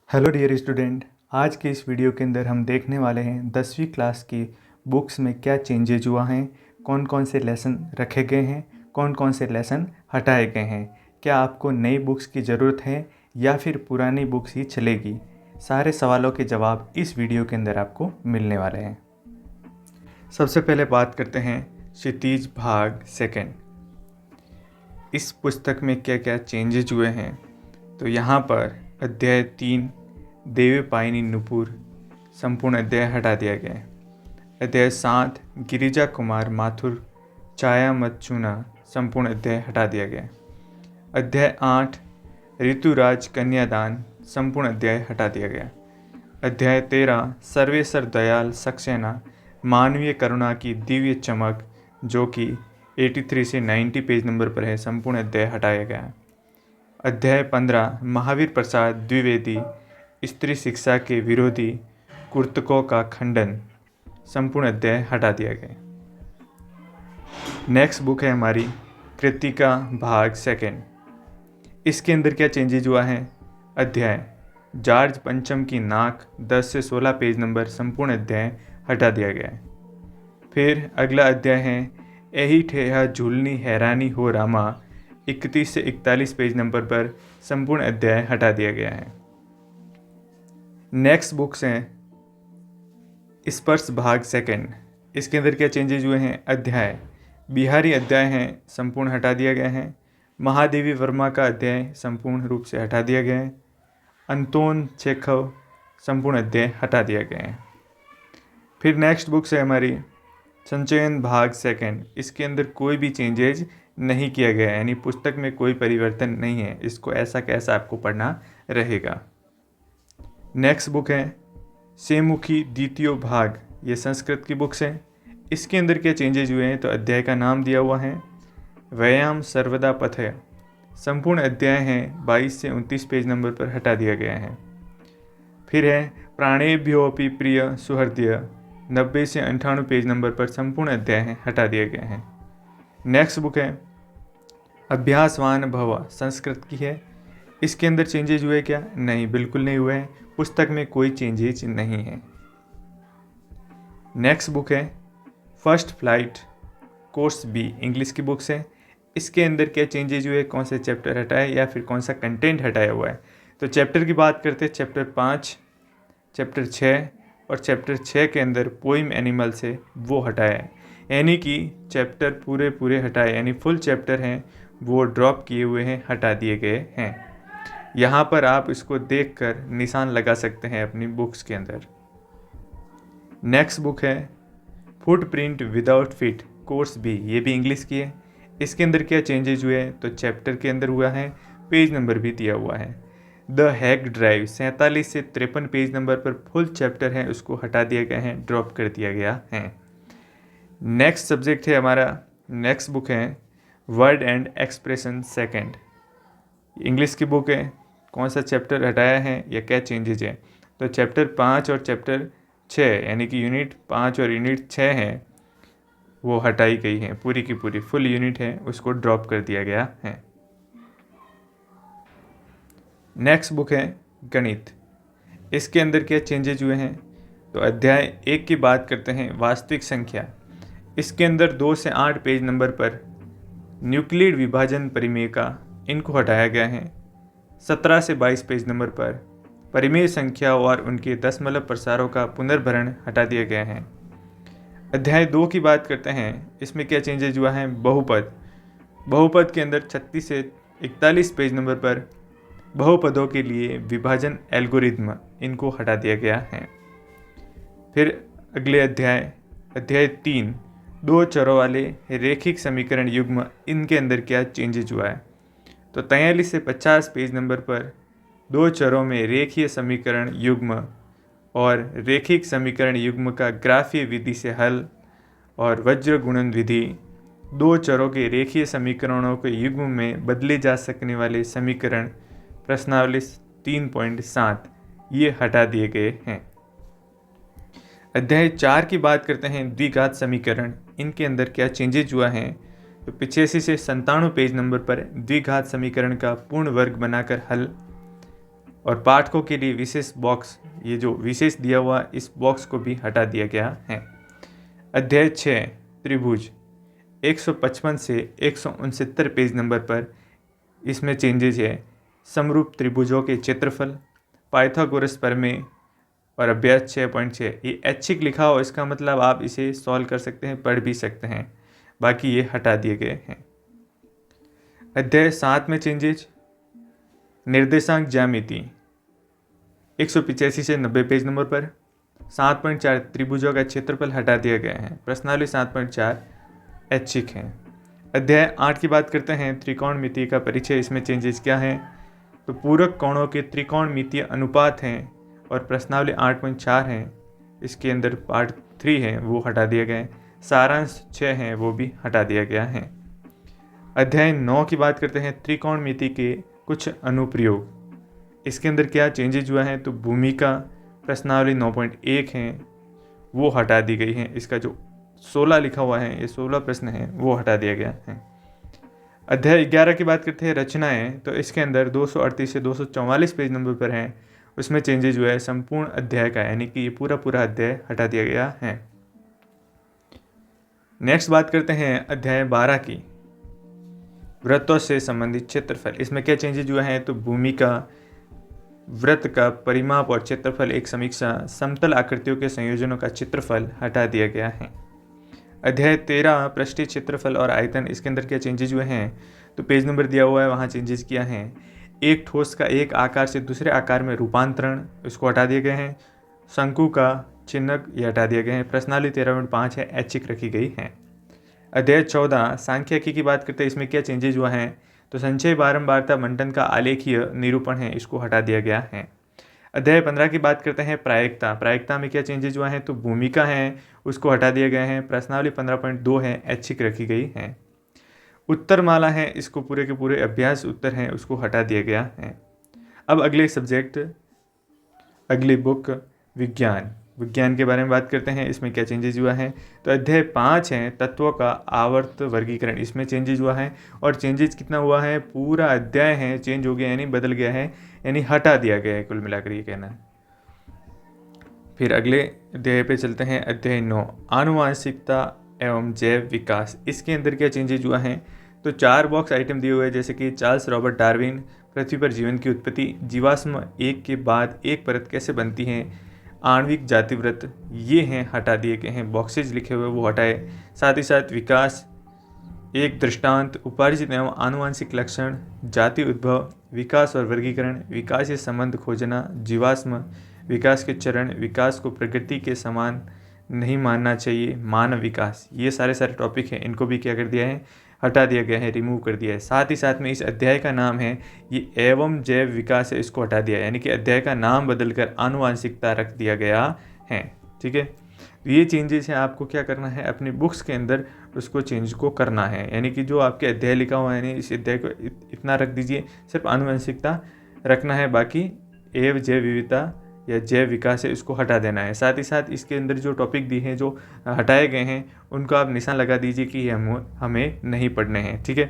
Hello dear student, आज के इस वीडियो के अंदर हम देखने वाले हैं 10वीं क्लास की बुक्स में क्या चेंजेज हुआ हैं, कौन कौन से लेसन रखे गए हैं, कौन कौन से लेसन हटाए गए हैं, क्या आपको नई बुक्स की ज़रूरत है या फिर पुरानी बुक्स ही चलेगी। सारे सवालों के जवाब इस वीडियो के अंदर आपको मिलने वाले हैं। सबसे पहले बात करते हैं क्षितिज भाग सेकंड। इस पुस्तक में क्या क्या चेंजेज हुए हैं। तो यहाँ पर अध्याय 3 देवपायनी नुपुर संपूर्ण अध्याय हटा दिया गया है। अध्याय 7 गिरिजा कुमार माथुर छाया मत चुना संपूर्ण अध्याय हटा दिया गया है। अध्याय 8 ऋतुराज कन्यादान संपूर्ण अध्याय हटा दिया गया। अध्याय 13 सर्वेसर दयाल सक्सेना मानवीय करुणा की दिव्य चमक, जो कि 83 से 90 पेज नंबर पर है, संपूर्ण अध्याय हटाया गया। अध्याय 15 महावीर प्रसाद द्विवेदी स्त्री शिक्षा के विरोधी कुर्तकों का खंडन, संपूर्ण अध्याय हटा दिया गया। नेक्स्ट बुक है हमारी कृतिका भाग सेकंड। इसके अंदर क्या चेंजेज हुआ है। अध्याय जॉर्ज पंचम की नाक 10 से 16 पेज नंबर, संपूर्ण अध्याय हटा दिया गया है। फिर अगला अध्याय है यही ठेहा झूलनी हैरानी हो रामा 31 से 41 पेज नंबर पर, संपूर्ण अध्याय हटा दिया गया है। नेक्स्ट बुक्स हैं स्पर्श भाग सेकंड। इसके अंदर क्या चेंजेज हुए हैं। अध्याय बिहारी अध्याय हैं, संपूर्ण हटा दिया गया है। महादेवी वर्मा का अध्याय संपूर्ण रूप से हटा दिया गया है। अंतोन चेखव संपूर्ण अध्याय हटा दिया गया है। फिर नेक्स्ट बुक्स है हमारी संचयन भाग सेकंड। इसके अंदर कोई भी चेंजेज नहीं किया गया है, यानी पुस्तक में कोई परिवर्तन नहीं है, इसको ऐसा कैसा आपको पढ़ना रहेगा। नेक्स्ट बुक है सेमुखी द्वितीय भाग, ये संस्कृत की बुक्स है। इसके अंदर क्या चेंजेज हुए हैं। तो अध्याय का नाम दिया हुआ है व्यायाम सर्वदा पथय, संपूर्ण अध्याय है 22 से 29 पेज नंबर पर हटा दिया गया है। फिर है प्राणेभ्योपि प्रिय सुहृदय 90 से 98 पेज नंबर पर, संपूर्ण अध्याय है हटा दिया गया है। नेक्स्ट बुक है अभ्यासवान भव, संस्कृत की है। इसके अंदर चेंजेज हुए क्या। नहीं, बिल्कुल नहीं हुए हैं, पुस्तक में कोई चेंजेज नहीं है। नेक्स्ट बुक है first flight course B, English की बुक्स है। इसके अंदर क्या चेंजेज हुए, कौन से चैप्टर हटाए या फिर कौन सा कंटेंट हटाया हुआ है। तो चैप्टर की बात करते हैं, चैप्टर 5, चैप्टर 6 और चैप्टर 6 के अंदर पोइम एनिमल से वो हटाया है, यानी कि चैप्टर पूरे हटाए, यानी फुल चैप्टर हैं वो ड्रॉप किए हुए हैं, हटा दिए गए हैं। यहाँ पर आप इसको देखकर निशान लगा सकते हैं अपनी बुक्स के अंदर। नेक्स्ट बुक है footprint without feet course B, ये भी इंग्लिश की है। इसके अंदर क्या चेंजेज हुए हैं। तो चैप्टर के अंदर हुआ है, पेज नंबर भी दिया हुआ है। द हैक ड्राइव 47 से 53 पेज नंबर पर फुल चैप्टर है, उसको हटा दिया गया है, ड्रॉप कर दिया गया है। नेक्स्ट सब्जेक्ट है हमारा, नेक्स्ट बुक है word and expression second, English की बुक है। कौन सा चैप्टर हटाया है या क्या चेंजेज है। तो चैप्टर 5 और चैप्टर 6, यानी कि यूनिट 5 और यूनिट 6 है वो हटाई गई है, पूरी की पूरी फुल यूनिट है उसको ड्रॉप कर दिया गया है। नेक्स्ट बुक है गणित। इसके अंदर क्या चेंजेज हुए हैं। तो अध्याय 1 की बात करते हैं वास्तविक संख्या। इसके अंदर 2 से 8 पेज नंबर पर न्यूक्लिड विभाजन परिमेय का, इनको हटाया गया है। 17 से 22 पेज नंबर पर परिमेय संख्या और उनके दशमलव प्रसारों का पुनर्भरण हटा दिया गया है। अध्याय 2 की बात करते हैं, इसमें क्या चेंजेज हुआ है। बहुपद के अंदर 36 से 41 पेज नंबर पर बहुपदों के लिए विभाजन एल्गोरिथम, इनको हटा दिया गया है। फिर अगले अध्याय 3 2 चरों वाले रेखिक समीकरण युग्म, इनके अंदर क्या चेंजेज हुआ है। तो 43 से 50 पेज नंबर पर 2 चरों में रेखीय समीकरण युग्म और रेखिक समीकरण युग्म का ग्राफीय विधि से हल और वज्र गुणन विधि, 2 चरों के रेखीय समीकरणों के युग्म में बदले जा सकने वाले समीकरण प्रश्नावली 3.7, ये हटा दिए गए हैं। अध्याय 4 की बात करते हैं द्विघात समीकरण, इनके अंदर क्या चेंजेज हुआ है। तो 85 से 97 पेज नंबर पर द्विघात समीकरण का पूर्ण वर्ग बनाकर हल और पाठकों के लिए विशेष बॉक्स, ये जो विशेष दिया हुआ इस बॉक्स को भी हटा दिया गया है। अध्याय 6 त्रिभुज 155 से 169 पेज नंबर पर इसमें चेंजेज है। समरूप त्रिभुजों के क्षेत्रफल, पाइथागोरस प्रमेय और अभ्यास 6.6। ये ऐच्छिक लिखा हो, इसका मतलब आप इसे सॉल्व कर सकते हैं, पढ़ भी सकते हैं, बाकी ये हटा दिए गए हैं। अध्याय 7 में चेंजेज, निर्देशांक ज्यामिति 185 से 90 पेज नंबर पर। 7.4 त्रिभुजों का क्षेत्रफल हटा दिया गया है। प्रश्नावली 7.4 ऐच्छिक है। अध्याय 8 की बात करते हैं, त्रिकोणमिति का परिचय। इसमें चेंजेस क्या है? तो पूरक कोणों के त्रिकोणमितीय अनुपात हैं और प्रश्नावली 8.4 है, इसके अंदर पार्ट 3 है वो हटा दिया गया है। सारांश 6 है वो भी हटा दिया गया है। अध्याय 9 की बात करते हैं, त्रिकोणमिति के कुछ अनुप्रयोग। इसके अंदर क्या चेंजेज हुआ है? तो भूमिका प्रश्नावली 9.1 है वो हटा दी गई है। इसका जो 16 लिखा हुआ है, ये 16 प्रश्न है वो हटा दिया गया है। अध्याय 11 की बात करते हैं, रचनाएं। तो इसके अंदर 238 से 244 पेज नंबर पर है, उसमें चेंजेज हुआ है संपूर्ण अध्याय का, यानी कि ये पूरा अध्याय हटा दिया गया है। नेक्स्ट बात करते हैं अध्याय 12 की, वृत्तों से संबंधित क्षेत्रफल। इसमें क्या चेंजेज हुआ है? तो भूमिका, वृत्त का परिमाप और क्षेत्रफल, एक समीक्षा, समतल आकृतियों के संयोजनों का क्षेत्रफल हटा दिया गया है। अध्याय 13 पृष्ठीय क्षेत्रफल और आयतन। इसके अंदर क्या चेंजेज हुए हैं? तो पेज नंबर दिया हुआ है, वहाँ चेंजेस किया है। एक ठोस का एक आकार से दूसरे आकार में रूपांतरण, इसको हटा दिए गए हैं। शंकु का चिन्हक ये हटा दिए गए हैं। प्रश्नावली 13.5 है, ऐच्छिक रखी गई है। अध्याय 14 सांख्यिकी की बात करते हैं, इसमें क्या चेंजेज हुआ है? तो संचय, बारंबारता, मंडन का आलेखीय निरूपण है, इसको हटा दिया गया है। अध्याय 15 की बात करते हैं, प्रायिकता। प्रायिकता में क्या चेंजेज हुआ है? तो भूमिका है उसको हटा दिए गए हैं। प्रश्नावली 15.2 है, ऐच्छिक रखी गई है। उत्तरमाला है, इसको पूरे के पूरे अभ्यास उत्तर हैं उसको हटा दिया गया है। अब अगले सब्जेक्ट, अगली बुक विज्ञान। विज्ञान के बारे में बात करते हैं, इसमें क्या चेंजेज हुआ है? तो अध्याय 5 है, तत्वों का आवर्त वर्गीकरण। इसमें चेंजेज हुआ है, और चेंजेज कितना हुआ है? पूरा अध्याय है चेंज हो गया, यानी बदल गया है, यानी हटा दिया गया है, कुल मिलाकर ये कहना है। फिर अगले अध्याय पे चलते हैं, अध्याय 9 आनुवांशिकता एवं जैव विकास। इसके अंदर क्या चेंजेज हुआ है? तो 4 बॉक्स आइटम दिए हुए हैं, जैसे कि चार्ल्स रॉबर्ट डार्विन, पृथ्वी पर जीवन की उत्पत्ति, जीवाश्म एक के बाद एक परत कैसे बनती हैं, आणविक जातिवृत्त, ये हैं हटा दिए गए हैं। बॉक्सेज लिखे हुए वो हटाए। साथ ही साथ विकास, एक दृष्टांत, उपार्जित एवं आनुवांशिक लक्षण, जाति उद्भव, विकास और वर्गीकरण, विकास से संबंध खोजना, जीवाश्म, विकास के चरण, विकास को प्रकृति के समान नहीं मानना चाहिए, मानव विकास, ये सारे टॉपिक हैं, इनको भी क्या कर दिया है? हटा दिया गया है, रिमूव कर दिया है। साथ ही साथ में इस अध्याय का नाम है ये एवं जैव विकास है, इसको हटा दिया, यानी कि अध्याय का नाम बदलकर आनुवांशिकता रख दिया गया है। ठीक है, तो ये चेंजेस है, आपको क्या करना है? अपनी बुक्स के अंदर उसको चेंज को करना है, यानी कि जो आपके अध्याय लिखा हुआ है, यानी इस अध्याय को इतना रख दीजिए, सिर्फ आनुवंशिकता रखना है, बाकी एवं जैव विविधता या जैव विकास है इसको हटा देना है। साथ ही साथ इसके अंदर जो टॉपिक दिए हैं, जो हटाए गए हैं, उनको आप निशान लगा दीजिए कि ये हमें नहीं पढ़ने हैं। ठीक है,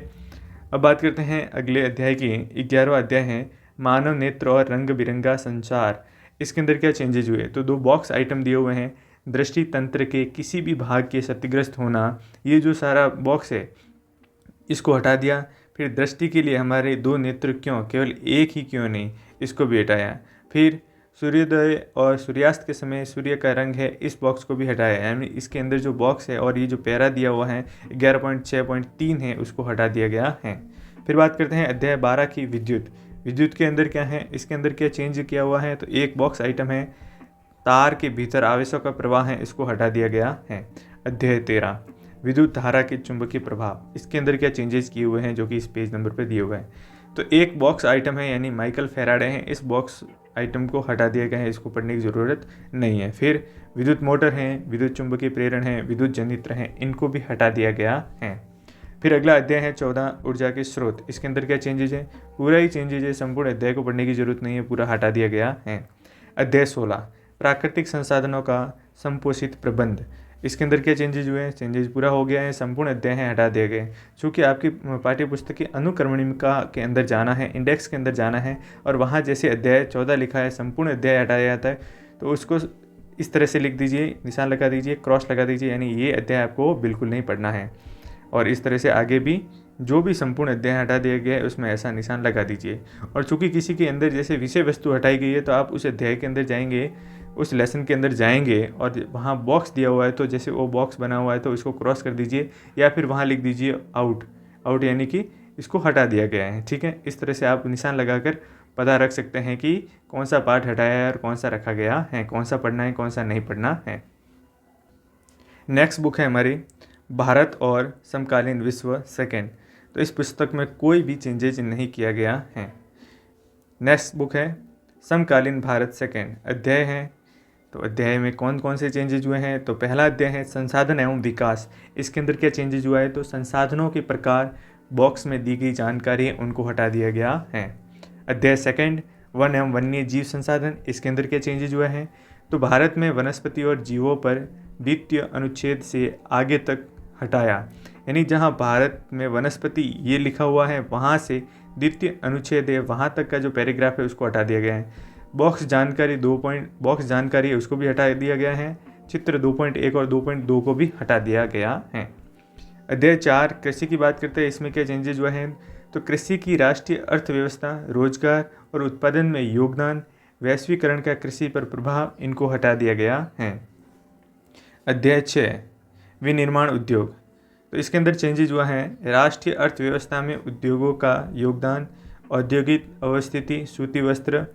अब बात करते हैं अगले अध्याय की। 11वां अध्याय है मानव नेत्र और रंग बिरंगा संचार। इसके अंदर क्या चेंजेज हुए? तो 2 बॉक्स आइटम दिए हुए हैं, दृष्टि तंत्र के किसी भी भाग के क्षतिग्रस्त होना, ये जो सारा बॉक्स है इसको हटा दिया। फिर दृष्टि के लिए हमारे 2 नेत्र क्यों, केवल एक ही क्यों नहीं, इसको भी हटाया। फिर सूर्योदय और सूर्यास्त के समय सूर्य का रंग है, इस बॉक्स को भी हटाया, यानी इसके अंदर जो बॉक्स है और ये जो पैरा दिया हुआ है 11.6.3 है उसको हटा दिया गया है। फिर बात करते हैं अध्याय 12 की, विद्युत। विद्युत के अंदर क्या है? इसके अंदर क्या चेंज किया हुआ है? तो एक बॉक्स आइटम है, तार के भीतर आवेशों का प्रवाह है, इसको हटा दिया गया है। अध्याय 13 विद्युत धारा के चुंबकीय प्रभाव। इसके अंदर क्या चेंजेस किए हुए हैं, जो कि इस पेज नंबर पर दिए हुए हैं? तो एक बॉक्स आइटम है, यानी माइकल फैराडे हैं, इस बॉक्स आइटम को हटा दिया गया है, इसको पढ़ने की ज़रूरत नहीं है। फिर विद्युत मोटर हैं, विद्युत चुंबकीय प्रेरण हैं, विद्युत जनित्र हैं, इनको भी हटा दिया गया है। फिर अगला अध्याय है 14 ऊर्जा के स्रोत। इसके अंदर क्या चेंजेज है? पूरा ही चेंजेज है, संपूर्ण अध्याय को पढ़ने की जरूरत नहीं है, पूरा हटा दिया गया है। अध्याय 16 प्राकृतिक संसाधनों का संपोषित प्रबंध। इसके अंदर क्या चेंजेज हुए हैं? चेंजेज पूरा हो गया है, संपूर्ण अध्याय हैं हटा दिए गए। चूँकि आपकी पाठ्य पुस्तक की अनुक्रमणिका के अंदर जाना है, इंडेक्स के अंदर जाना है, और वहाँ जैसे अध्याय 14 लिखा है संपूर्ण अध्याय हटाया जाता है, तो उसको इस तरह से लिख दीजिए, निशान लगा दीजिए, क्रॉस लगा दीजिए, यानी ये अध्याय आपको बिल्कुल नहीं पढ़ना है। और इस तरह से आगे भी जो भी संपूर्ण अध्याय हटा दिया गया है उसमें ऐसा निशान लगा दीजिए। और चूँकि किसी के अंदर जैसे विषय वस्तु हटाई गई है, तो आप उस अध्याय के अंदर जाएंगे, उस लेसन के अंदर जाएंगे, और वहाँ बॉक्स दिया हुआ है, तो जैसे वो बॉक्स बना हुआ है तो इसको क्रॉस कर दीजिए, या फिर वहाँ लिख दीजिए आउट यानी कि इसको हटा दिया गया है। ठीक है, इस तरह से आप निशान लगाकर पता रख सकते हैं कि कौन सा पार्ट हटाया है और कौन सा रखा गया है, कौन सा पढ़ना है, कौन सा नहीं पढ़ना है। नेक्स्ट बुक है हमारी भारत और समकालीन विश्व सेकेंड। तो इस पुस्तक में कोई भी चेंजेज नहीं किया गया है। नेक्स्ट बुक है समकालीन भारत सेकेंड। अध्याय है, तो अध्याय में कौन कौन से चेंजेज हुए हैं? तो पहला अध्याय है संसाधन एवं विकास। इसके अंदर क्या चेंजेज हुआ है? तो संसाधनों के प्रकार, बॉक्स में दी गई जानकारी उनको हटा दिया गया है। अध्याय सेकंड वन एवं वन्य जीव संसाधन। इसके अंदर क्या चेंजेज हुआ है? तो भारत में वनस्पति और जीवों पर द्वितीय अनुच्छेद से आगे तक हटाया, यानी जहां भारत में वनस्पति ये लिखा हुआ है वहां से द्वितीय अनुच्छेद है वहां तक का जो पैराग्राफ है उसको हटा दिया गया है। बॉक्स जानकारी बॉक्स जानकारी है उसको भी हटा दिया गया है। चित्र 2.1 और 2.2 को भी हटा दिया गया है। अध्याय 4 कृषि की बात करते हैं। इसमें क्या चेंजेज हुए हैं? तो कृषि की राष्ट्रीय अर्थव्यवस्था, रोजगार और उत्पादन में योगदान, वैश्वीकरण का कृषि पर प्रभाव, इनको हटा दिया गया है। अध्याय 6 विनिर्माण उद्योग। तो इसके अंदर चेंजेज हुआ है राष्ट्रीय अर्थव्यवस्था में उद्योगों का योगदान, औद्योगिक अवस्थिति, सूती वस्त्र,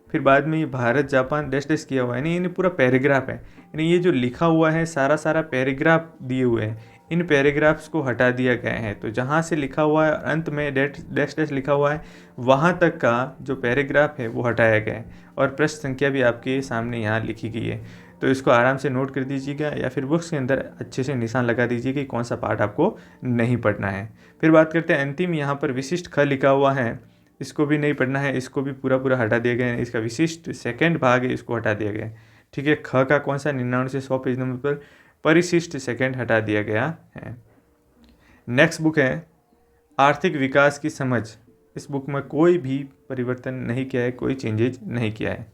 फिर बाद में ये भारत जापान डैश किया हुआ है, यानी ये पूरा पैराग्राफ है, यानी ये जो लिखा हुआ है सारा पैराग्राफ दिए हुए हैं, इन पैराग्राफ्स को हटा दिया गया है। तो जहाँ से लिखा हुआ है अंत में डैश लिखा हुआ है वहाँ तक का जो पैराग्राफ है वो हटाया गया है, और पृष्ठ संख्या भी आपके सामने यहाँ लिखी गई है। तो इसको आराम से नोट कर दीजिएगा, या फिर बुक्स के अंदर अच्छे से निशान लगा दीजिए कि कौन सा पार्ट आपको नहीं पढ़ना है। फिर बात करते हैं अंतिम, यहाँ पर विशिष्ट ख लिखा हुआ है, इसको भी नहीं पढ़ना है, इसको भी पूरा हटा दिया गया है। इसका विशिष्ट सेकंड भाग है, इसको हटा दिया गया है। ठीक है, ख का कौन सा 99 से 100 पेज नंबर पर परिशिष्ट सेकंड हटा दिया गया है। नेक्स्ट बुक है आर्थिक विकास की समझ। इस बुक में कोई भी परिवर्तन नहीं किया है, कोई चेंजेज नहीं किया है।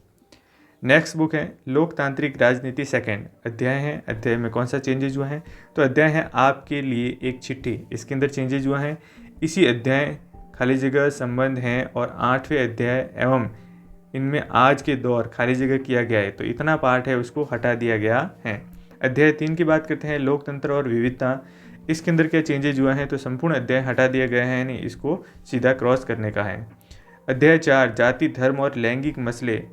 नेक्स्ट बुक है लोकतांत्रिक राजनीति सेकंड। अध्याय है, अध्याय में कौन सा चेंजेज हुआ है? तो अध्याय है आपके लिए एक चिट्ठी। इसके अंदर चेंजेज हुआ है इसी अध्याय खाली जगह संबंध हैं, और 8वें अध्याय एवं इनमें आज के दौर खाली जगह किया गया है, तो इतना पार्ट है उसको हटा दिया गया है। अध्याय 3 की बात करते हैं लोकतंत्र और विविधता। इसके अंदर क्या चेंजेज हुआ है? तो संपूर्ण अध्याय हटा दिया गया है, यानी इसको सीधा क्रॉस करने का है। अध्याय 4 जाति, धर्म और लैंगिक मसले।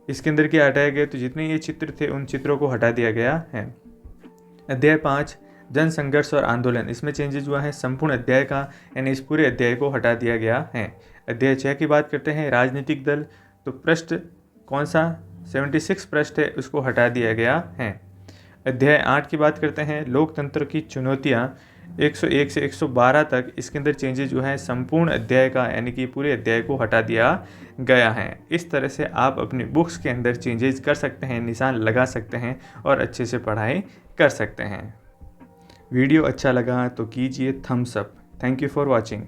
इसके अंदर क्या हटाया गया? तो जितने ये चित्र थे उन चित्रों को हटा दिया गया है। अध्याय 5 जन संघर्ष और आंदोलन। इसमें चेंजेज हुआ है संपूर्ण अध्याय का, यानी इस पूरे अध्याय को हटा दिया गया है। अध्याय 6 की बात करते हैं राजनीतिक दल। तो पृष्ठ कौन सा 76 पृष्ठ है उसको हटा दिया गया है। अध्याय 8 की बात करते हैं लोकतंत्र की चुनौतियाँ, 101 से 112 तक। इसके अंदर चेंजेज जो है संपूर्ण अध्याय का, यानी कि पूरे अध्याय को हटा दिया गया है। इस तरह से आप अपनी बुक्स के अंदर चेंजेस कर सकते हैं, निशान लगा सकते हैं और अच्छे से पढ़ाई कर सकते हैं। वीडियो अच्छा लगा तो कीजिए thumbs up. Thank you for watching.